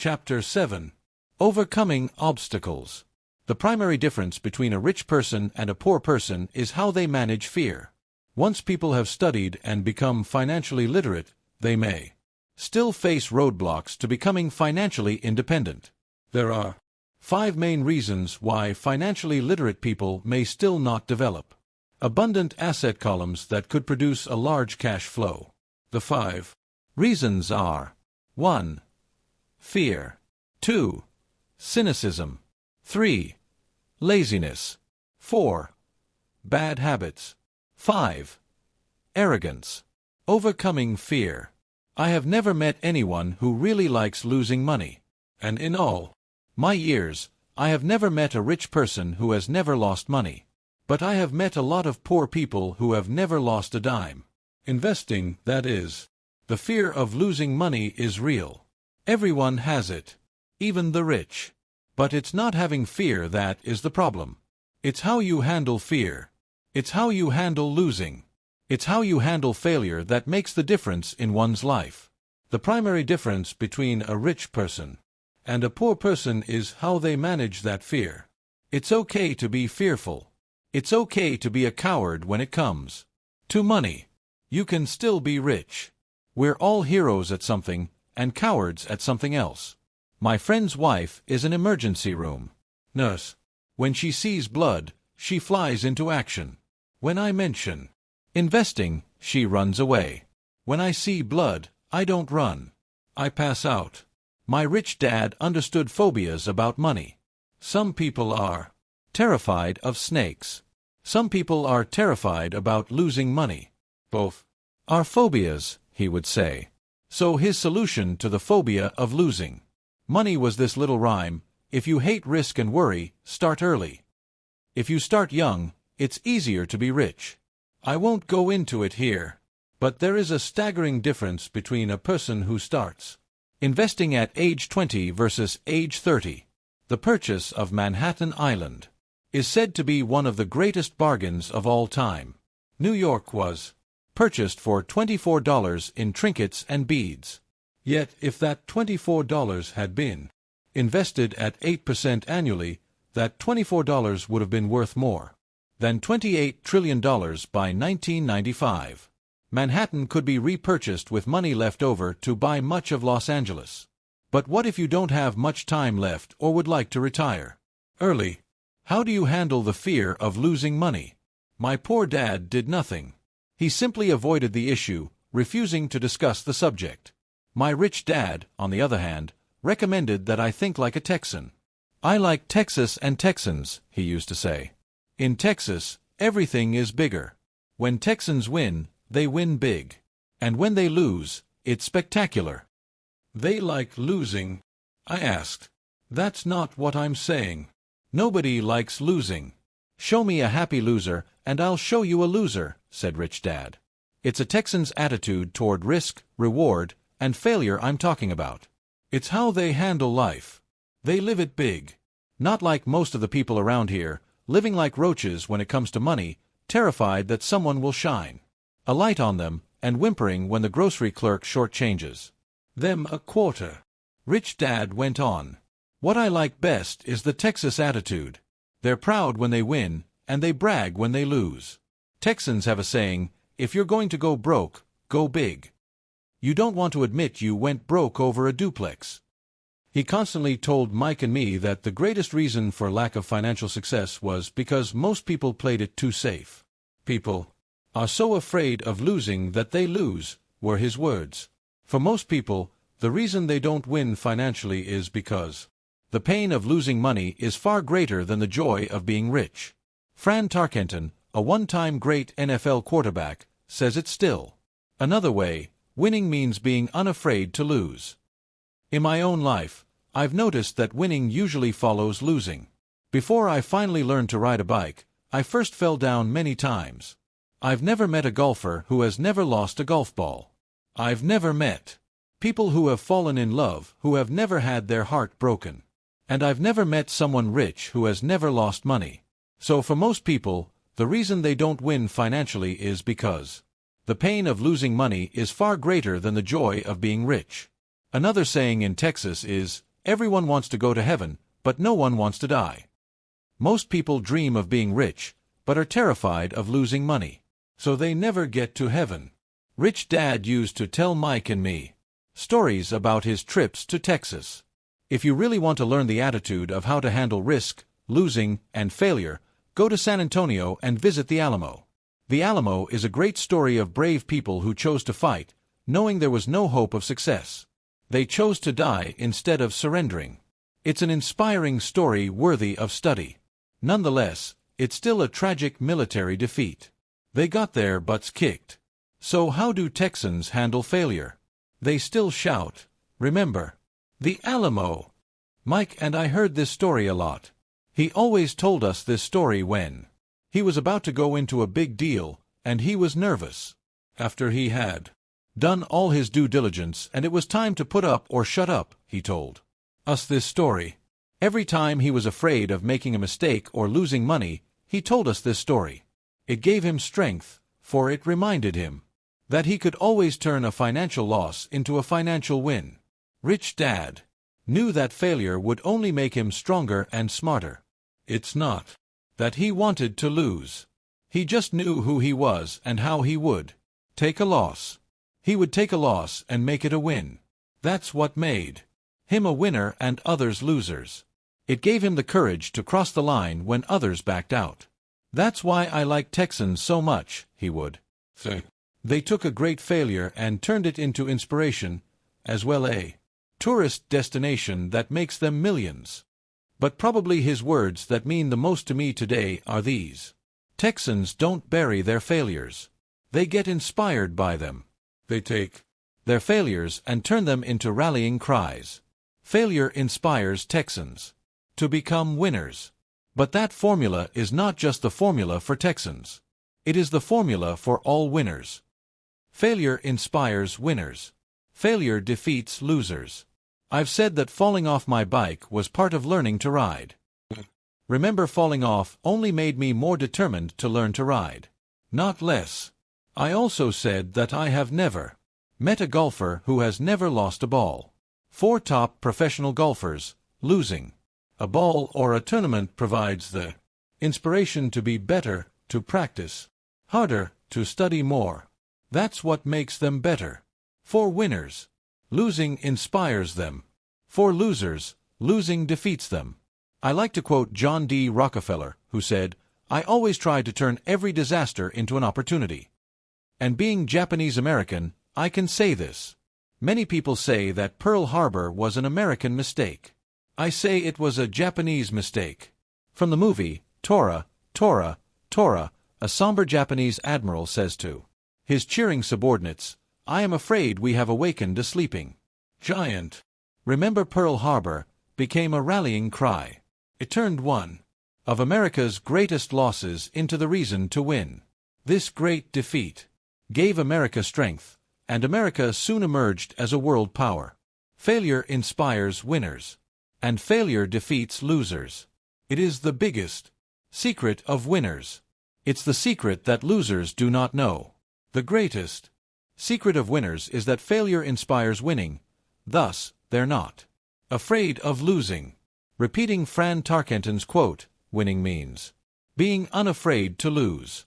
Chapter 7. Overcoming Obstacles. The primary difference between a rich person and a poor person is how they manage fear. Once people have studied and become financially literate, they may still face roadblocks to becoming financially independent. There are 5 main reasons why financially literate people may still not develop abundant asset columns that could produce a large cash flow. The 5 reasons are: 1. Fear. 2. Cynicism. 3. Laziness. 4. Bad habits. 5. Arrogance. Overcoming fear. I have never met anyone who really likes losing money. And in all my years, I have never met a rich person who has never lost money. But I have met a lot of poor people who have never lost a dime. Investing, that is. The fear of losing money is real. Everyone has it, even the rich. But it's not having fear that is the problem. It's how you handle fear. It's how you handle losing. It's how you handle failure that makes the difference in one's life. The primary difference between a rich person and a poor person is how they manage that fear. It's okay to be fearful. It's okay to be a coward when it comes to money. You can still be rich. We're all heroes at something and cowards at something else. My friend's wife is an emergency room nurse. When she sees blood, she flies into action. When I mention investing, she runs away. When I see blood, I don't run. I pass out. My rich dad understood phobias about money. Some people are terrified of snakes. Some people are terrified about losing money. Both are phobias, he would say. So his solution to the phobia of losing money was this little rhyme: if you hate risk and worry, start early. If you start young, it's easier to be rich. I won't go into it here, but there is a staggering difference between a person who starts investing at age 20 versus age 30. The purchase of Manhattan Island is said to be one of the greatest bargains of all time. New York was purchased for $24 in trinkets and beads. Yet if that $24 had been invested at 8% annually, that $24 would have been worth more than $28 trillion by 1995. Manhattan could be repurchased with money left over to buy much of Los Angeles. But what if you don't have much time left or would like to retire early? How do you handle the fear of losing money? My poor dad did nothing. He simply avoided the issue, refusing to discuss the subject. My rich dad, on the other hand, recommended that I think like a Texan. I like Texas and Texans, he used to say. In Texas, everything is bigger. When Texans win, they win big. And when they lose, it's spectacular. They like losing? I asked. That's not what I'm saying. Nobody likes losing. Show me a happy loser, and I'll show you a loser, said Rich Dad. It's a Texan's attitude toward risk, reward, and failure I'm talking about. It's how they handle life. They live it big. Not like most of the people around here, living like roaches when it comes to money, terrified that someone will shine a light on them, and whimpering when the grocery clerk shortchanges them a quarter. Rich Dad went on. What I like best is the Texas attitude. They're proud when they win, and they brag when they lose. Texans have a saying: if you're going to go broke, go big. You don't want to admit you went broke over a duplex. He constantly told Mike and me that the greatest reason for lack of financial success was because most people played it too safe. People are so afraid of losing that they lose, were his words. For most people, the reason they don't win financially is because the pain of losing money is far greater than the joy of being rich. Fran Tarkenton, a one-time great NFL quarterback, says it still. Another way, winning means being unafraid to lose. In my own life, I've noticed that winning usually follows losing. Before I finally learned to ride a bike, I first fell down many times. I've never met a golfer who has never lost a golf ball. I've never met people who have fallen in love who have never had their heart broken. And I've never met someone rich who has never lost money. So for most people, the reason they don't win financially is because the pain of losing money is far greater than the joy of being rich. Another saying in Texas is, Everyone wants to go to heaven, but no one wants to die. Most people dream of being rich, but are terrified of losing money. So they never get to heaven. Rich Dad used to tell Mike and me stories about his trips to Texas. If you really want to learn the attitude of how to handle risk, losing, and failure, go to San Antonio and visit the Alamo. The Alamo is a great story of brave people who chose to fight, knowing there was no hope of success. They chose to die instead of surrendering. It's an inspiring story worthy of study. Nonetheless, it's still a tragic military defeat. They got their butts kicked. So how do Texans handle failure? They still shout, "Remember the Alamo!" Mike and I heard this story a lot. He always told us this story when he was about to go into a big deal, and he was nervous. After he had done all his due diligence and it was time to put up or shut up, he told us this story. Every time he was afraid of making a mistake or losing money, he told us this story. It gave him strength, for it reminded him that he could always turn a financial loss into a financial win. Rich Dad knew that failure would only make him stronger and smarter. It's not that he wanted to lose. He just knew who he was and how he would take a loss. He would take a loss and make it a win. That's what made him a winner and others losers. It gave him the courage to cross the line when others backed out. That's why I like Texans so much, he would say. They took a great failure and turned it into inspiration, as well a tourist destination that makes them millions. But probably his words that mean the most to me today are these. Texans don't bury their failures. They get inspired by them. They take their failures and turn them into rallying cries. Failure inspires Texans to become winners. But that formula is not just the formula for Texans. It is the formula for all winners. Failure inspires winners. Failure defeats losers. I've said that falling off my bike was part of learning to ride. Remember, falling off only made me more determined to learn to ride, not less. I also said that I have never met a golfer who has never lost a ball. 4 top professional golfers, losing a ball or a tournament provides the inspiration to be better, to practice harder, to study more. That's what makes them better. For winners, losing inspires them. For losers, losing defeats them. I like to quote John D. Rockefeller, who said, "I always try to turn every disaster into an opportunity." And being Japanese American, I can say this. Many people say that Pearl Harbor was an American mistake. I say it was a Japanese mistake. From the movie, Tora, Tora, Tora, a somber Japanese admiral says to his cheering subordinates, "I am afraid we have awakened a sleeping giant." Remember Pearl Harbor became a rallying cry. It turned one of America's greatest losses into the reason to win. This great defeat gave America strength, and America soon emerged as a world power. Failure inspires winners, and failure defeats losers. It is the biggest secret of winners. It's the secret that losers do not know. The greatest secret of winners is that failure inspires winning, thus, they're not afraid of losing. Repeating Fran Tarkenton's quote, winning means being unafraid to lose.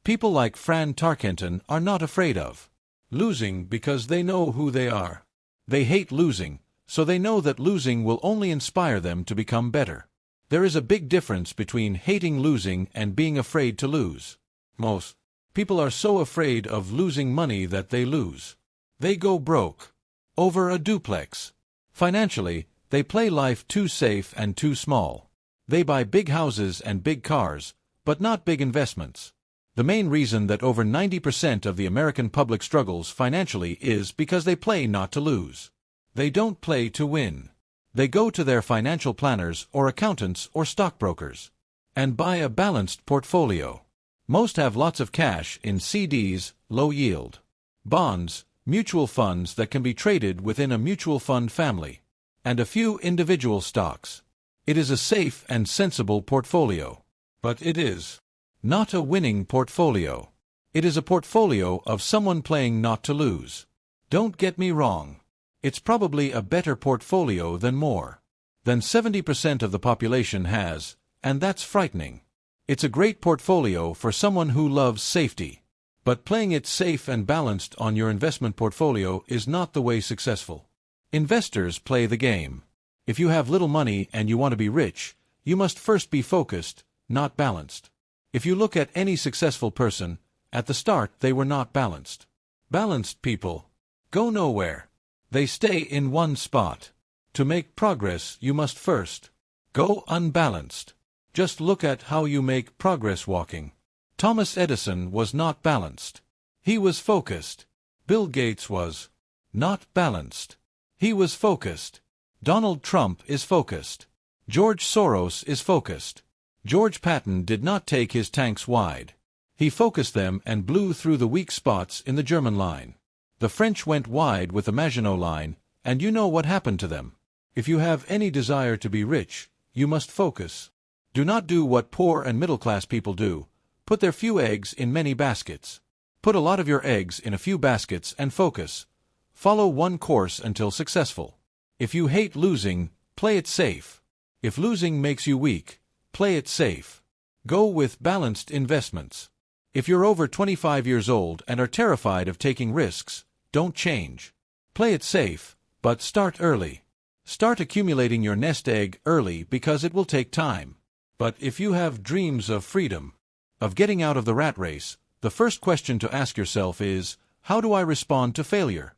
People like Fran Tarkenton are not afraid of losing because they know who they are. They hate losing, so they know that losing will only inspire them to become better. There is a big difference between hating losing and being afraid to lose. Most people are so afraid of losing money that they lose. They go broke over a duplex. Financially, they play life too safe and too small. They buy big houses and big cars, but not big investments. The main reason that over 90% of the American public struggles financially is because they play not to lose. They don't play to win. They go to their financial planners or accountants or stockbrokers and buy a balanced portfolio. Most have lots of cash in CDs, low yield bonds, mutual funds that can be traded within a mutual fund family, and a few individual stocks. It is a safe and sensible portfolio, but it is not a winning portfolio. It is a portfolio of someone playing not to lose. Don't get me wrong. It's probably a better portfolio than more than 70% of the population has, and that's frightening. It's a great portfolio for someone who loves safety. But playing it safe and balanced on your investment portfolio is not the way successful investors play the game. If you have little money and you want to be rich, you must first be focused, not balanced. If you look at any successful person, at the start they were not balanced. Balanced people go nowhere. They stay in one spot. To make progress, you must first go unbalanced. Just look at how you make progress walking. Thomas Edison was not balanced. He was focused. Bill Gates was not balanced. He was focused. Donald Trump is focused. George Soros is focused. George Patton did not take his tanks wide. He focused them and blew through the weak spots in the German line. The French went wide with the Maginot Line, and you know what happened to them. If you have any desire to be rich, you must focus. Do not do what poor and middle-class people do. Put their few eggs in many baskets. Put a lot of your eggs in a few baskets and focus. Follow one course until successful. If you hate losing, play it safe. If losing makes you weak, play it safe. Go with balanced investments. If you're over 25 years old and are terrified of taking risks, don't change. Play it safe, but start early. Start accumulating your nest egg early because it will take time. But if you have dreams of freedom, of getting out of the rat race, the first question to ask yourself is, how do I respond to failure?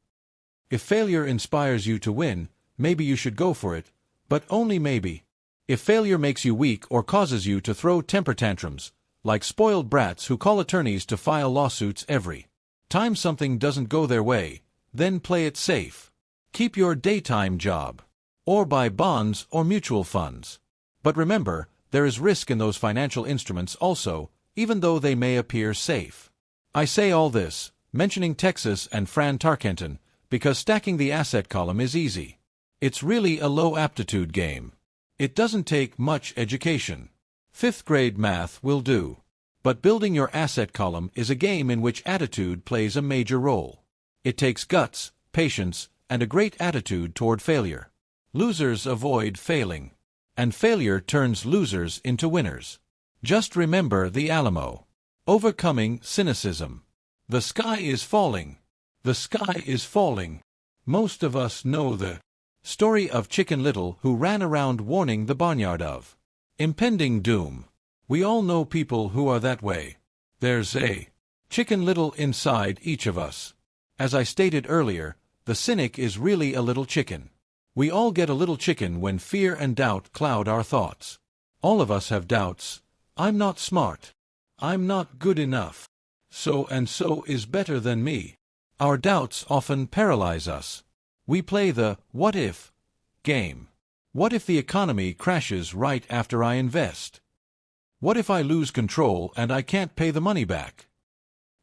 If failure inspires you to win, maybe you should go for it, but only maybe. If failure makes you weak or causes you to throw temper tantrums, like spoiled brats who call attorneys to file lawsuits every time something doesn't go their way, then play it safe. Keep your daytime job, or buy bonds or mutual funds. But remember, there is risk in those financial instruments also, even though they may appear safe. I say all this, mentioning Texas and Fran Tarkenton, because stacking the asset column is easy. It's really a low-aptitude game. It doesn't take much education. 5th grade math will do. But building your asset column is a game in which attitude plays a major role. It takes guts, patience, and a great attitude toward failure. Losers avoid failing, and failure turns losers into winners. Just remember the Alamo. Overcoming cynicism. The sky is falling. The sky is falling. Most of us know the story of Chicken Little who ran around warning the barnyard of impending doom. We all know people who are that way. There's a Chicken Little inside each of us. As I stated earlier, the cynic is really a little chicken. We all get a little chicken when fear and doubt cloud our thoughts. All of us have doubts. I'm not smart. I'm not good enough. So and so is better than me. Our doubts often paralyze us. We play the what if game. What if the economy crashes right after I invest? What if I lose control and I can't pay the money back?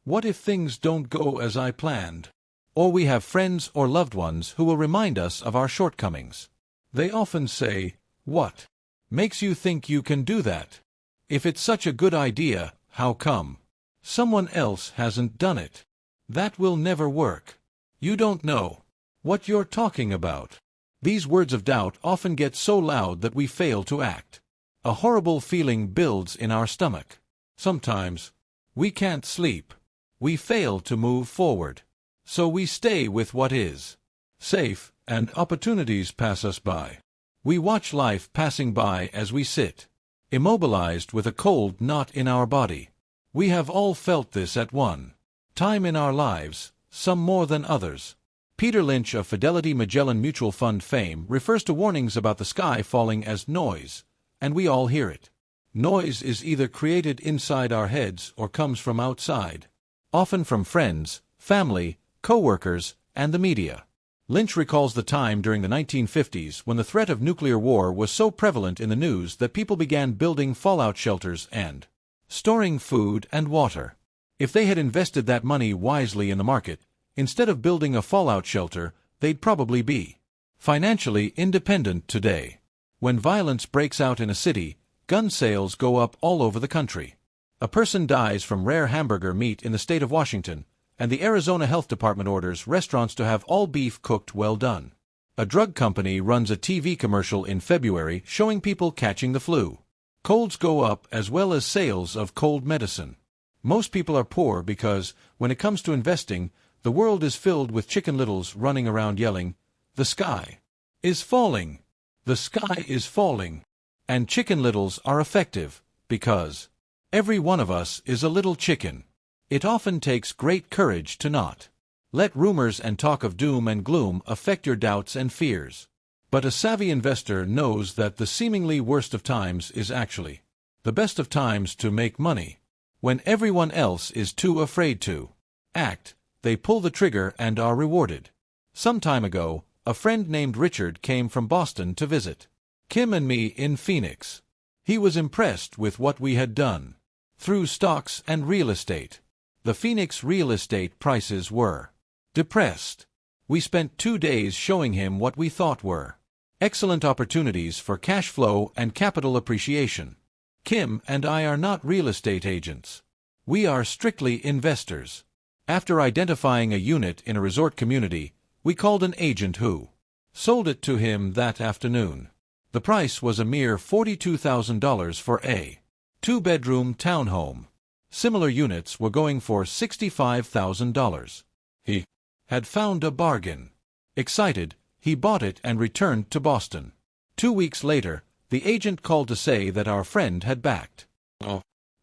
What if things don't go as I planned? Or we have friends or loved ones who will remind us of our shortcomings. They often say, "What makes you think you can do that? If it's such a good idea, how come someone else hasn't done it? That will never work. You don't know what you're talking about." These words of doubt often get so loud that we fail to act. A horrible feeling builds in our stomach. Sometimes we can't sleep. We fail to move forward. So we stay with what is safe, and opportunities pass us by. We watch life passing by as we sit, immobilized with a cold knot in our body. We have all felt this at one time in our lives, some more than others. Peter Lynch of Fidelity Magellan Mutual Fund fame refers to warnings about the sky falling as noise, and we all hear it. Noise is either created inside our heads or comes from outside, often from friends, family, co-workers, and the media. Lynch recalls the time during the 1950s when the threat of nuclear war was so prevalent in the news that people began building fallout shelters and storing food and water. If they had invested that money wisely in the market, instead of building a fallout shelter, they'd probably be financially independent today. When violence breaks out in a city, gun sales go up all over the country. A person dies from rare hamburger meat in the state of Washington, And the Arizona Health Department orders restaurants to have all beef cooked well done. A drug company runs a TV commercial in February showing people catching the flu. Colds go up as well as sales of cold medicine. Most people are poor because, when it comes to investing, the world is filled with chicken littles running around yelling, "The sky is falling! The sky is falling!" And chicken littles are effective, because every one of us is a little chicken. It often takes great courage to not let rumors and talk of doom and gloom affect your doubts and fears. But a savvy investor knows that the seemingly worst of times is actually the best of times to make money. When everyone else is too afraid to act, they pull the trigger and are rewarded. Some time ago, a friend named Richard came from Boston to visit Kim and me in Phoenix. He was impressed with what we had done through stocks and real estate. The Phoenix real estate prices were depressed. We spent 2 days showing him what we thought were excellent opportunities for cash flow and capital appreciation. Kim and I are not real estate agents. We are strictly investors. After identifying a unit in a resort community, we called an agent who sold it to him that afternoon. The price was a mere $42,000 for a 2-bedroom townhome. Similar units were going for $65,000. He had found a bargain. Excited, he bought it and returned to Boston. 2 weeks later, the agent called to say that our friend had backed.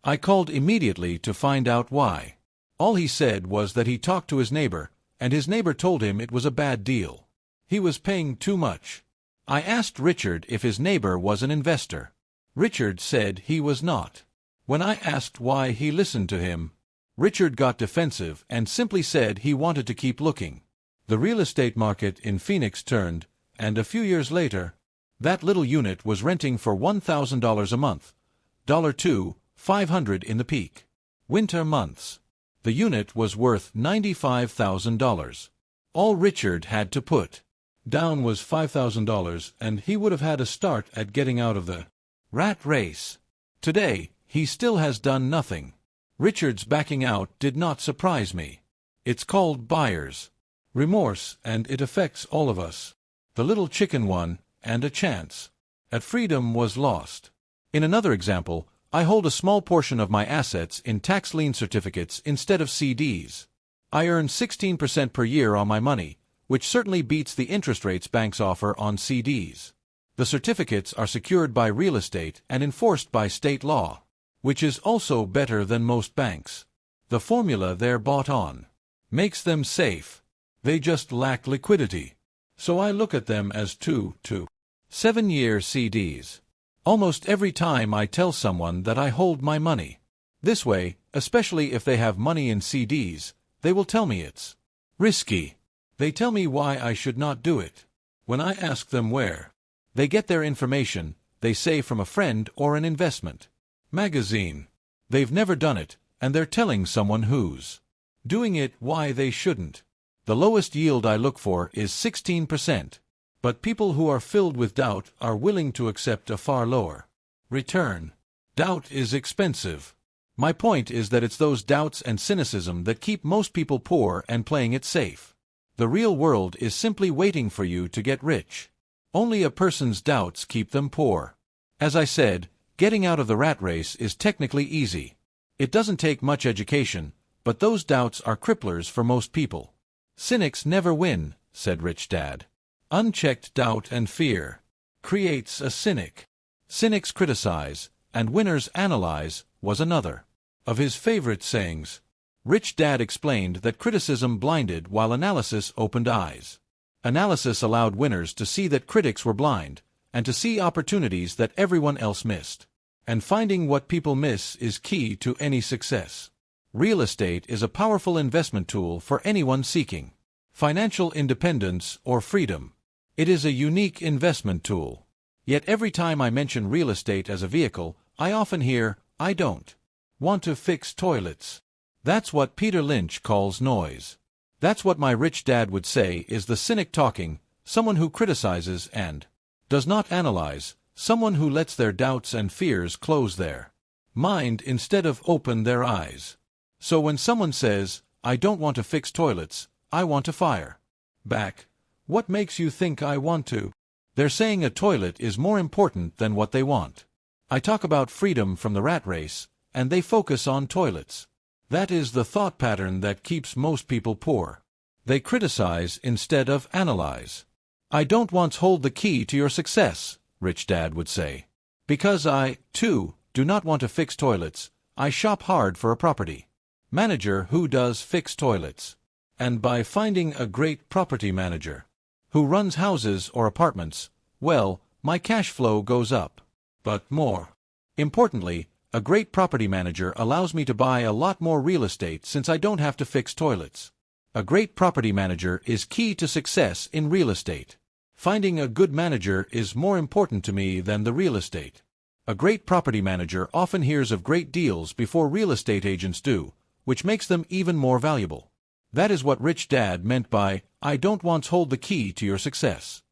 I called immediately to find out why. All he said was that he talked to his neighbor, and his neighbor told him it was a bad deal. He was paying too much. I asked Richard if his neighbor was an investor. Richard said he was not. When I asked why he listened to him, Richard got defensive and simply said he wanted to keep looking. The real estate market in Phoenix turned, and a few years later, that little unit was renting for $1,000 a month, $500 in the peak winter months. The unit was worth $95,000. All Richard had to put down was $5,000, and he would have had a start at getting out of the rat race. Today, he still has done nothing. Richard's backing out did not surprise me. It's called buyer's remorse, and it affects all of us. The little chicken won, and a chance at freedom was lost. In another example, I hold a small portion of my assets in tax lien certificates instead of CDs. I earn 16% per year on my money, which certainly beats the interest rates banks offer on CDs. The certificates are secured by real estate and enforced by state law, which is also better than most banks. The formula they're bought on makes them safe. They just lack liquidity. So I look at them as 2 to 7-year CDs. Almost every time I tell someone that I hold my money this way, especially if they have money in CDs, they will tell me it's risky. They tell me why I should not do it. When I ask them where they get their information, they say from a friend or an investment magazine. They've never done it, and they're telling someone who's doing it why they shouldn't. The lowest yield I look for is 16%, but people who are filled with doubt are willing to accept a far lower return. Doubt is expensive. My point is that it's those doubts and cynicism that keep most people poor and playing it safe. The real world is simply waiting for you to get rich. Only a person's doubts keep them poor. As I said, getting out of the rat race is technically easy. It doesn't take much education, but those doubts are cripplers for most people. Cynics never win, said Rich Dad. Unchecked doubt and fear creates a cynic. Cynics criticize, and winners analyze, was another of his favorite sayings. Rich Dad explained that criticism blinded while analysis opened eyes. Analysis allowed winners to see that critics were blind, and to see opportunities that everyone else missed. And finding what people miss is key to any success. Real estate is a powerful investment tool for anyone seeking financial independence or freedom. It is a unique investment tool. Yet every time I mention real estate as a vehicle, I often hear, "I don't want to fix toilets." That's what Peter Lynch calls noise. That's what my rich dad would say is the cynic talking, someone who criticizes and does not analyze, someone who lets their doubts and fears close their mind instead of open their eyes. So when someone says, I don't want to fix toilets, I want to fire. Back. What makes you think I want to? They're saying a toilet is more important than what they want. I talk about freedom from the rat race, and they focus on toilets. That is the thought pattern that keeps most people poor. They criticize instead of analyze. I don't once hold the key to your success, Rich Dad would say. Because I, too, do not want to fix toilets, I shop hard for a property manager who does fix toilets. And by finding a great property manager who runs houses or apartments, well, my cash flow goes up. But more importantly, a great property manager allows me to buy a lot more real estate since I don't have to fix toilets. A great property manager is key to success in real estate. Finding a good manager is more important to me than the real estate. A great property manager often hears of great deals before real estate agents do, which makes them even more valuable. That is what Rich Dad meant by, I don't once hold the key to your success.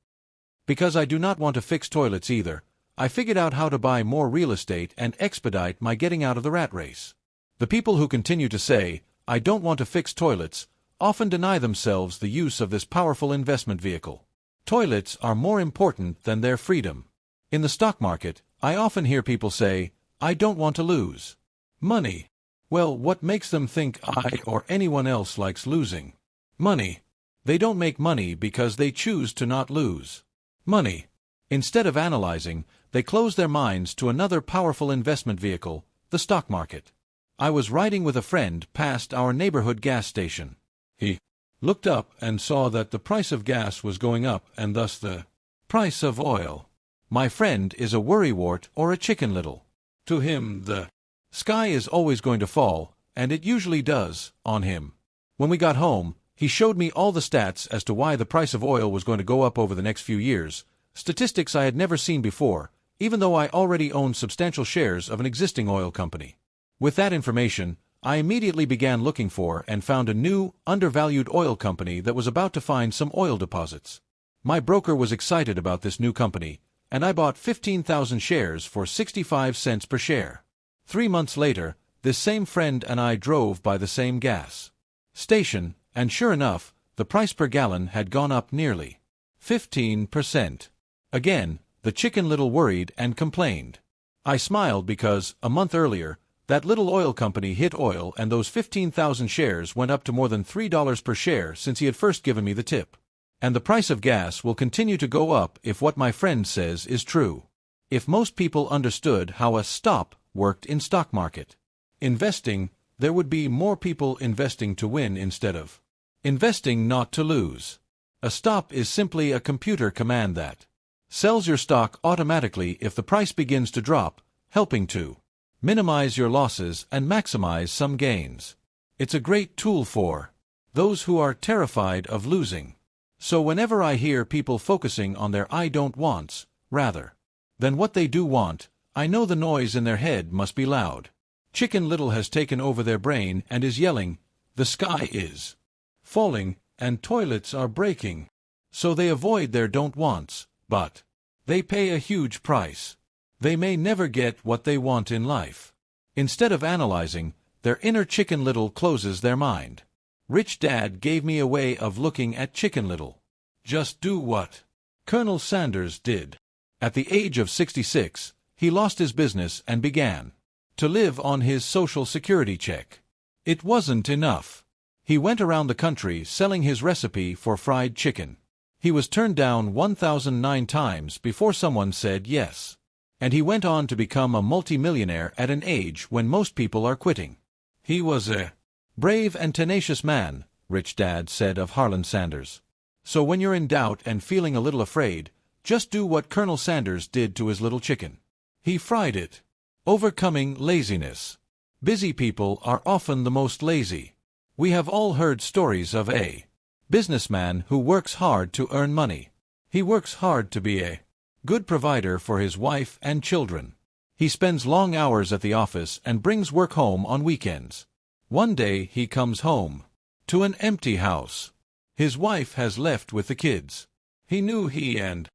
Because I do not want to fix toilets either, I figured out how to buy more real estate and expedite my getting out of the rat race. The people who continue to say, I don't want to fix toilets, often deny themselves the use of this powerful investment vehicle. Toilets are more important than their freedom. In the stock market, I often hear people say, I don't want to lose money. Well, what makes them think I or anyone else likes losing money? They don't make money because they choose to not lose money. Instead of analyzing, they close their minds to another powerful investment vehicle, the stock market. I was riding with a friend past our neighborhood gas station. He looked up and saw that the price of gas was going up and thus the price of oil. My friend is a worrywart or a chicken little. To him, the sky is always going to fall, and it usually does, on him. When we got home, he showed me all the stats as to why the price of oil was going to go up over the next few years, statistics I had never seen before, even though I already owned substantial shares of an existing oil company. With that information, I immediately began looking for and found a new, undervalued oil company that was about to find some oil deposits. My broker was excited about this new company, and I bought 15,000 shares for 65 cents per share. 3 months later, this same friend and I drove by the same gas station, and sure enough, the price per gallon had gone up nearly 15%. Again, the chicken little worried and complained. I smiled because, a month earlier, that little oil company hit oil and those 15,000 shares went up to more than $3 per share since he had first given me the tip. And the price of gas will continue to go up if what my friend says is true. If most people understood how a stop worked in stock market investing, there would be more people investing to win instead of investing not to lose. A stop is simply a computer command that sells your stock automatically if the price begins to drop, helping to minimize your losses and maximize some gains. It's a great tool for those who are terrified of losing. So whenever I hear people focusing on their I don't wants, rather than what they do want, I know the noise in their head must be loud. Chicken Little has taken over their brain and is yelling, the sky is falling and toilets are breaking. So they avoid their don't wants, but they pay a huge price. They may never get what they want in life. Instead of analyzing, their inner Chicken Little closes their mind. Rich Dad gave me a way of looking at Chicken Little. Just do what Colonel Sanders did. At the age of 66, he lost his business and began to live on his Social Security check. It wasn't enough. He went around the country selling his recipe for fried chicken. He was turned down 1,009 times before someone said yes. And he went on to become a multimillionaire at an age when most people are quitting. He was a brave and tenacious man, Rich Dad said of Harlan Sanders. So when you're in doubt and feeling a little afraid, just do what Colonel Sanders did to his little chicken. He fried it. Overcoming laziness. Busy people are often the most lazy. We have all heard stories of a businessman who works hard to earn money. He works hard to be a good provider for his wife and children. He spends long hours at the office and brings work home on weekends. One day he comes home to an empty house. His wife has left with the kids. He knew he and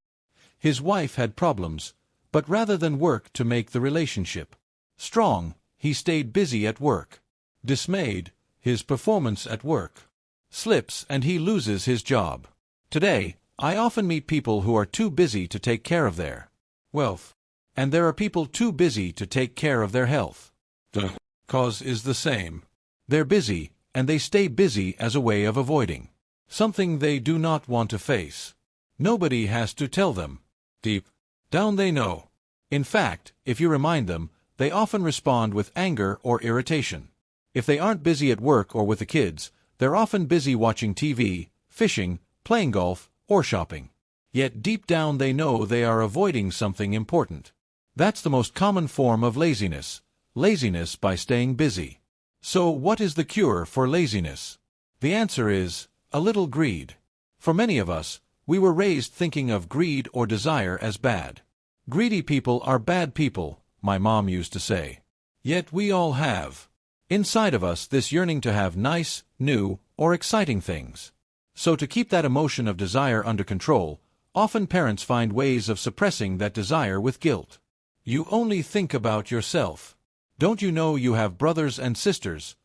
his wife had problems, but rather than work to make the relationship strong, he stayed busy at work. Dismayed, His performance at work slips and he loses his job. Today, I often meet people who are too busy to take care of their wealth. And there are people too busy to take care of their health. The cause is the same. They're busy, and they stay busy as a way of avoiding something they do not want to face. Nobody has to tell them. Deep down they know. In fact, if you remind them, they often respond with anger or irritation. If they aren't busy at work or with the kids, they're often busy watching TV, fishing, playing golf, or shopping. Yet deep down they know they are avoiding something important. That's the most common form of laziness by staying busy. So what is the cure for laziness? The answer is a little greed. For many of us, we were raised thinking of greed or desire as bad. Greedy people are bad people, my mom used to say. Yet we all have inside of us this yearning to have nice, new, or exciting things. So to keep that emotion of desire under control, often parents find ways of suppressing that desire with guilt. You only think about yourself. Don't you know you have brothers and sisters?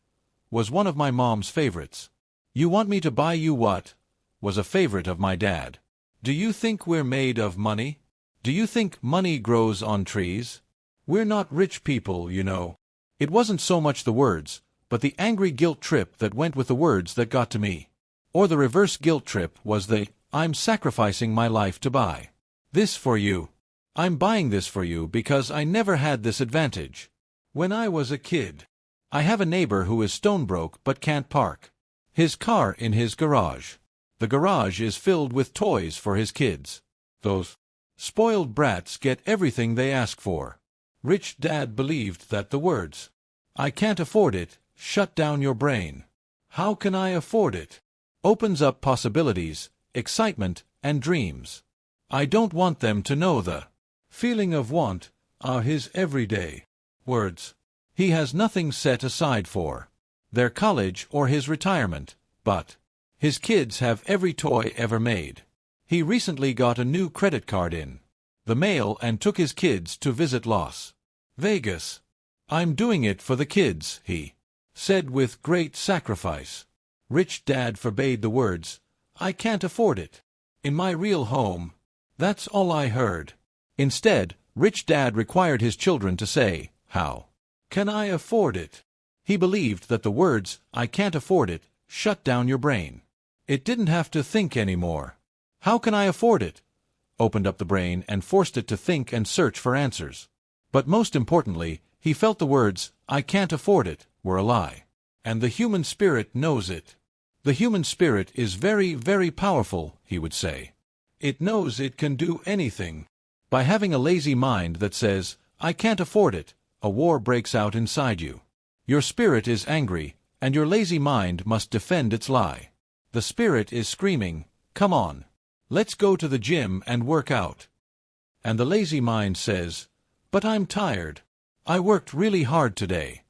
Was one of my mom's favorites. You want me to buy you what? Was a favorite of my dad. Do you think we're made of money? Do you think money grows on trees? We're not rich people, you know. It wasn't so much the words, but the angry guilt trip that went with the words that got to me. Or the reverse guilt trip was the, I'm sacrificing my life to buy this for you. I'm buying this for you because I never had this advantage when I was a kid. I have a neighbor who is stone broke but can't park his car in his garage. The garage is filled with toys for his kids. Those spoiled brats get everything they ask for. Rich Dad believed that the words, I can't afford it, shut down your brain. How can I afford it? Opens up possibilities, excitement, and dreams. I don't want them to know the feeling of want are his everyday words. He has nothing set aside for their college or his retirement, but his kids have every toy ever made. He recently got a new credit card in the mail and took his kids to visit Las Vegas. I'm doing it for the kids, he said with great sacrifice. Rich Dad forbade the words, I can't afford it. In my real home. That's all I heard. Instead, Rich Dad required his children to say, how can I afford it? He believed that the words, I can't afford it, shut down your brain. It didn't have to think anymore. How can I afford it? Opened up the brain and forced it to think and search for answers. But most importantly, he felt the words, I can't afford it, were a lie. And the human spirit knows it. The human spirit is very, very powerful, he would say. It knows it can do anything. By having a lazy mind that says, I can't afford it, a war breaks out inside you. Your spirit is angry, and your lazy mind must defend its lie. The spirit is screaming, come on. Let's go to the gym and work out. And the lazy mind says, but I'm tired. I worked really hard today.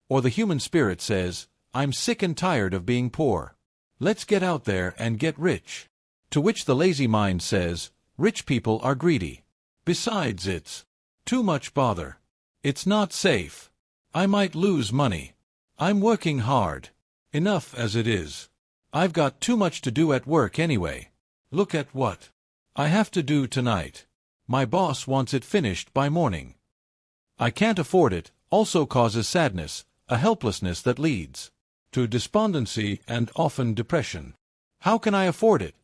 Or the human spirit says, I'm sick and tired of being poor. Let's get out there and get rich. To which the lazy mind says, rich people are greedy. Besides, it's too much bother. It's not safe. I might lose money. I'm working hard. Enough as it is. I've got too much to do at work anyway. Look at what I have to do tonight. My boss wants it finished by morning. I can't afford it also causes sadness, a helplessness that leads to despondency and often depression. How can I afford it?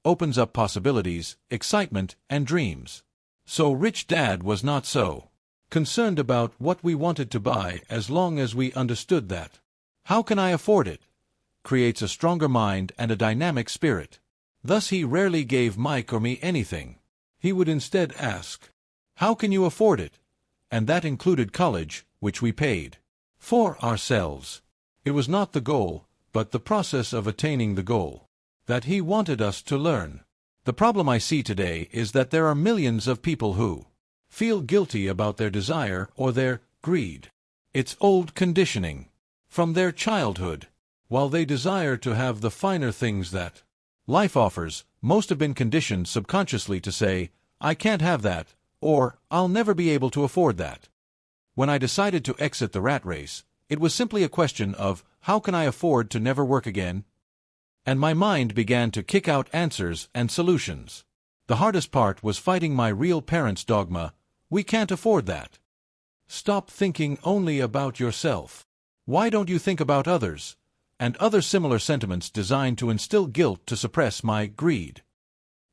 Opens up possibilities, excitement, and dreams. So Rich Dad was not so concerned about what we wanted to buy as long as we understood that how can I afford it creates a stronger mind and a dynamic spirit. Thus he rarely gave Mike or me anything. He would instead ask, how can you afford it? And that included college, which we paid for ourselves. It was not the goal, but the process of attaining the goal that he wanted us to learn. The problem I see today is that there are millions of people who feel guilty about their desire or their greed. It's old conditioning from their childhood. While they desire to have the finer things that life offers, most have been conditioned subconsciously to say, I can't have that, or I'll never be able to afford that. When I decided to exit the rat race, It was simply a question of, how can I afford to never work again? And my mind began to kick out answers and solutions. The hardest part was fighting my real parents' dogma, we can't afford that. Stop thinking only about yourself. Why don't you think about others? And other similar sentiments designed to instill guilt to suppress my greed.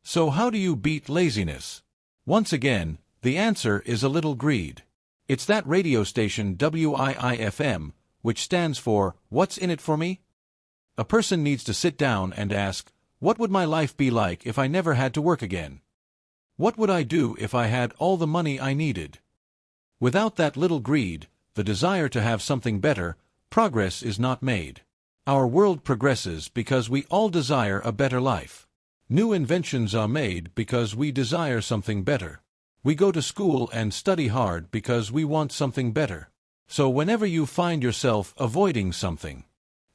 So how do you beat laziness? Once again, the answer is a little greed. It's that radio station WIIFM, which stands for, What's in it for me? A person needs to sit down and ask, what would my life be like if I never had to work again? What would I do if I had all the money I needed? Without that little greed, the desire to have something better, progress is not made. Our world progresses because we all desire a better life. New inventions are made because we desire something better. We go to school and study hard because we want something better. So whenever you find yourself avoiding something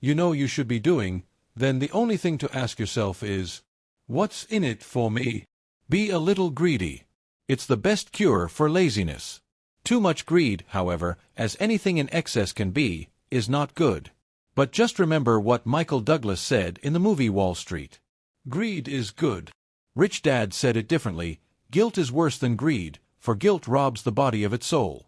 you know you should be doing, then the only thing to ask yourself is, what's in it for me? Be a little greedy. It's the best cure for laziness. Too much greed, however, as anything in excess can be, is not good. But just remember what Michael Douglas said in the movie Wall Street. Greed is good. Rich Dad said it differently, guilt is worse than greed, for guilt robs the body of its soul.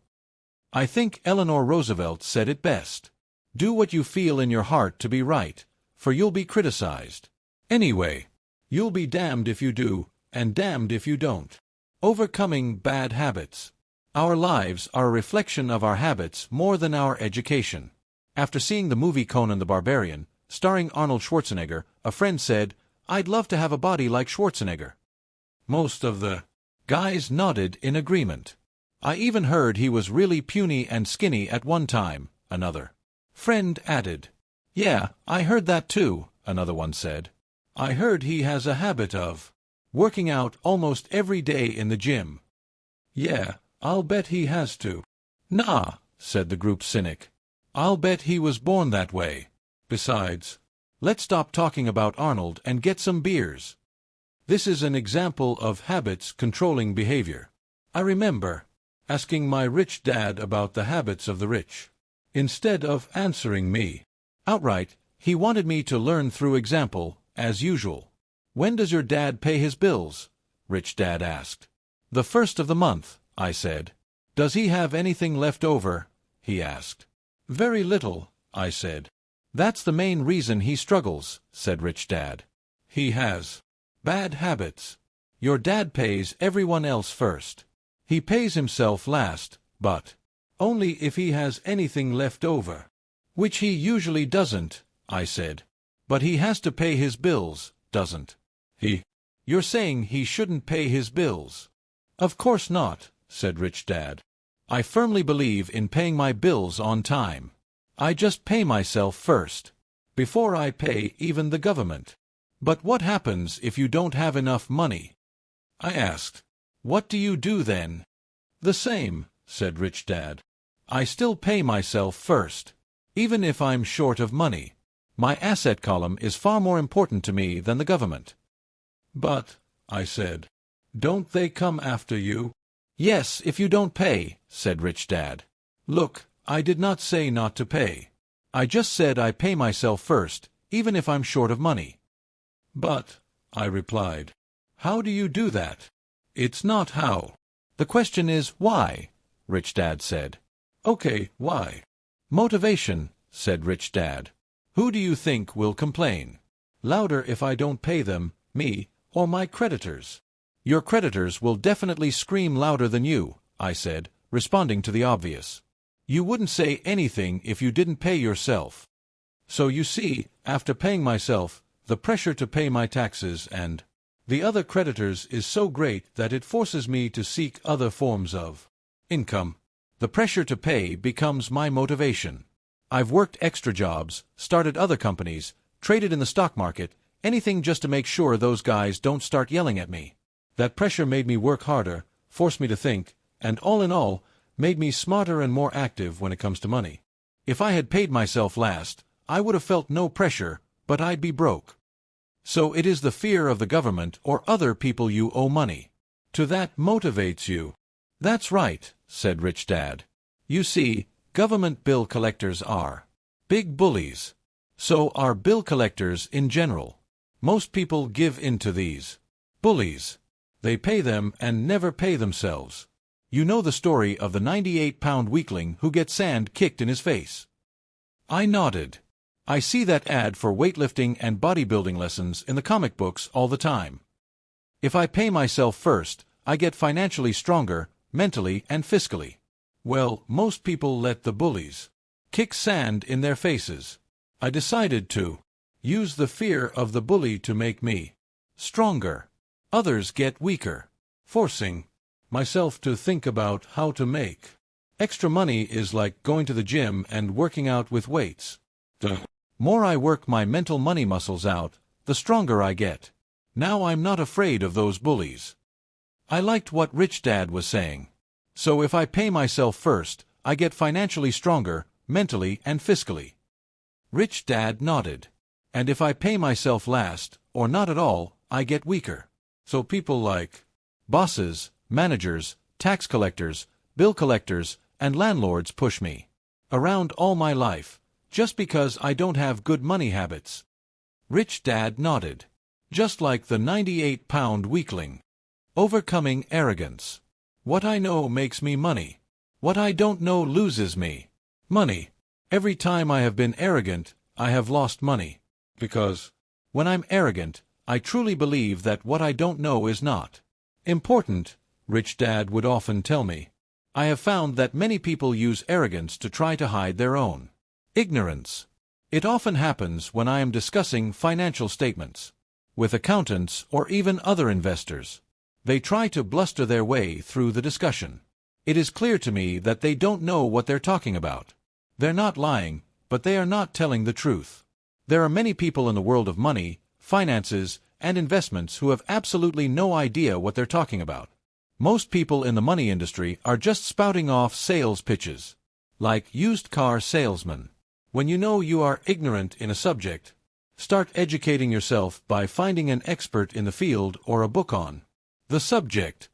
I think Eleanor Roosevelt said it best. Do what you feel in your heart to be right, for you'll be criticized. Anyway, you'll be damned if you do, and damned if you don't. Overcoming bad habits. Our lives are a reflection of our habits more than our education. After seeing the movie Conan the Barbarian, starring Arnold Schwarzenegger, a friend said, I'd love to have a body like Schwarzenegger. Most of the guys nodded in agreement. I even heard he was really puny and skinny at one time, another friend added. Yeah, I heard that too, another one said. I heard he has a habit of working out almost every day in the gym. Yeah, I'll bet he has to. Nah, said the group cynic. I'll bet he was born that way. Besides, let's stop talking about Arnold and get some beers. This is an example of habits controlling behavior. I remember asking my rich dad about the habits of the rich. Instead of answering me outright, he wanted me to learn through example, as usual. When does your dad pay his bills? Rich Dad asked. The first of the month, I said. Does he have anything left over? He asked. Very little, I said. That's the main reason he struggles, said Rich Dad. He has bad habits. Your dad pays everyone else first. He pays himself last, but only if he has anything left over. Which he usually doesn't, I said. But he has to pay his bills, doesn't he? You're saying he shouldn't pay his bills. Of course not, said Rich Dad. I firmly believe in paying my bills on time. I just pay myself first, before I pay even the government. But what happens if you don't have enough money? I asked. What do you do then? The same, said Rich Dad. I still pay myself first, even if I'm short of money. My asset column is far more important to me than the government. But, I said, don't they come after you? Yes, if you don't pay, said Rich Dad. Look, I did not say not to pay. I just said I pay myself first, even if I'm short of money. But, I replied, how do you do that? It's not how. The question is why, Rich Dad said. Okay, why? Motivation, said Rich Dad. Who do you think will complain louder if I don't pay them, me, or my creditors? Your creditors will definitely scream louder than you, I said, responding to the obvious. You wouldn't say anything if you didn't pay yourself. So you see, after paying myself, the pressure to pay my taxes and the other creditors is so great that it forces me to seek other forms of income. The pressure to pay becomes my motivation. I've worked extra jobs, started other companies, traded in the stock market, anything just to make sure those guys don't start yelling at me. That pressure made me work harder, forced me to think, and all in all, made me smarter and more active when it comes to money. If I had paid myself last, I would have felt no pressure, but I'd be broke. So it is the fear of the government or other people you owe money to that motivates you. That's right, said Rich Dad. You see, Government bill collectors are big bullies. So are bill collectors in general. Most people give in to these bullies. They pay them and never pay themselves. You know the story of the 98-pound weakling who gets sand kicked in his face. I nodded. I see that ad for weightlifting and bodybuilding lessons in the comic books all the time. If I pay myself first, I get financially stronger, mentally and fiscally. Well, most people let the bullies kick sand in their faces. I decided to use the fear of the bully to make me stronger. Others get weaker. Forcing myself to think about how to make extra money is like going to the gym and working out with weights. The more I work my mental money muscles out, the stronger I get. Now I'm not afraid of those bullies. I liked what Rich Dad was saying. So if I pay myself first, I get financially stronger, mentally and fiscally. Rich Dad nodded. And if I pay myself last, or not at all, I get weaker. So people like bosses, managers, tax collectors, bill collectors, and landlords push me around all my life, just because I don't have good money habits. Rich Dad nodded. Just like the 98-pound weakling. Overcoming arrogance. What I know makes me money. What I don't know loses me money. Every time I have been arrogant, I have lost money. Because when I'm arrogant, I truly believe that what I don't know is not important, Rich Dad would often tell me. I have found that many people use arrogance to try to hide their own ignorance. It often happens when I am discussing financial statements with accountants or even other investors. They try to bluster their way through the discussion. It is clear to me that they don't know what they're talking about. They're not lying, but they are not telling the truth. There are many people in the world of money, finances, and investments who have absolutely no idea what they're talking about. Most people in the money industry are just spouting off sales pitches, like used car salesmen. When you know you are ignorant in a subject, start educating yourself by finding an expert in the field or a book on the subject.